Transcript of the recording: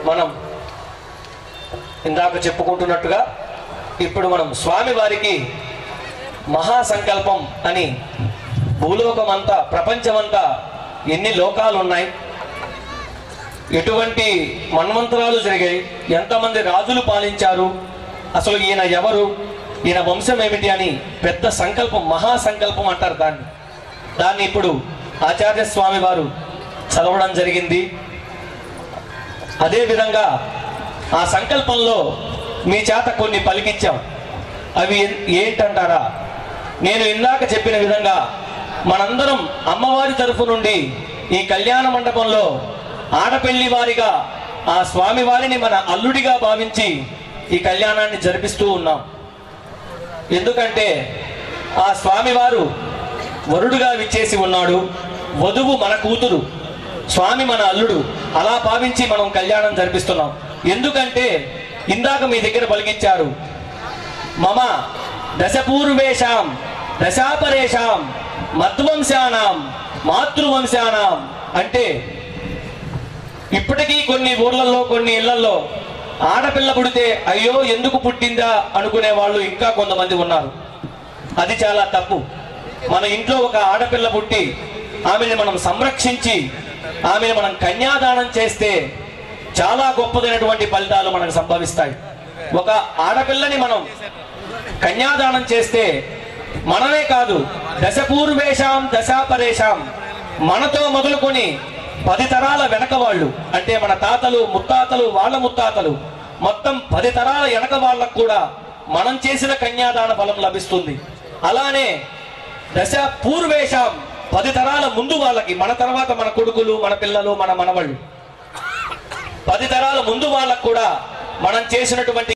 మనం ఇందాక చెప్పుకుంటున్నట్టుగా ఇప్పుడు మనం స్వామి వారికి మహాసంకల్పం అని భూలోకమంతా ప్రపంచమంతా ఎన్ని లోకాలు ఉన్నాయి, ఎటువంటి మన్వంతరాలు జరిగాయి, ఎంతమంది రాజులు పాలించారు, అసలు ఈయన ఎవరు, ఈయన వంశం ఏమిటి అని పెద్ద సంకల్పం, మహాసంకల్పం అంటారు దాన్ని ఇప్పుడు ఆచార్య స్వామి వారు చదవడం జరిగింది. అదేవిధంగా ఆ సంకల్పంలో మీ చేత కొన్ని పలికించాం. అవి ఏంటంటారా? నేను ఇందాక చెప్పిన విధంగా మనందరం అమ్మవారి తరఫు నుండి ఈ కళ్యాణ మండపంలో ఆడపెళ్లి వారిగా ఆ స్వామి వారిని మన అల్లుడిగా భావించి ఈ కళ్యాణాన్ని జరిపిస్తూ ఉన్నాం. ఎందుకంటే ఆ స్వామివారు వరుడుగా విచ్చేసి ఉన్నాడు, వధువు మన కూతురు, స్వామి మన అల్లుడు, అలా భావించి మనం కళ్యాణం జరిపిస్తున్నాం. ఎందుకంటే ఇందాక మీ దగ్గర పలికించారు, మమ దశపూర్వేషాం దశాపరేషాం మధ్వంశానాం మాతృవంశానాం అంటే ఇప్పటికీ కొన్ని ఊర్లలో కొన్ని ఇళ్లలో ఆడపిల్ల పుడితే అయ్యో ఎందుకు పుట్టిందా అనుకునే వాళ్ళు ఇంకా కొంతమంది ఉన్నారు. అది చాలా తప్పు. మన ఇంట్లో ఒక ఆడపిల్ల పుట్టి ఆమెను మనం సంరక్షించి ఆమెను మనం కన్యాదానం చేస్తే చాలా గొప్పదైనటువంటి ఫలితాలు మనకు సంభవిస్తాయి. ఒక ఆడపిల్లని మనం కన్యాదానం చేస్తే మనమే కాదు, దశపూర్వేషాం దశాపరేషాం, మనతో మొదలుకొని 10 తరాల వెనక వాళ్ళు, అంటే మన తాతలు ముత్తాతలు వాళ్ళ ముత్తాతలు, మొత్తం 10 తరాల వెనక వాళ్ళకు కూడా మనం చేసిన కన్యాదాన ఫలం లభిస్తుంది. అలానే దశ పూర్వేషాం 10 తరాల ముందు వాళ్ళకి, మన తర్వాత మన కొడుకులు, మన పిల్లలు, మన మనవళ్ళు, 10 తరాల ముందు వాళ్ళకు కూడా మనం చేసినటువంటి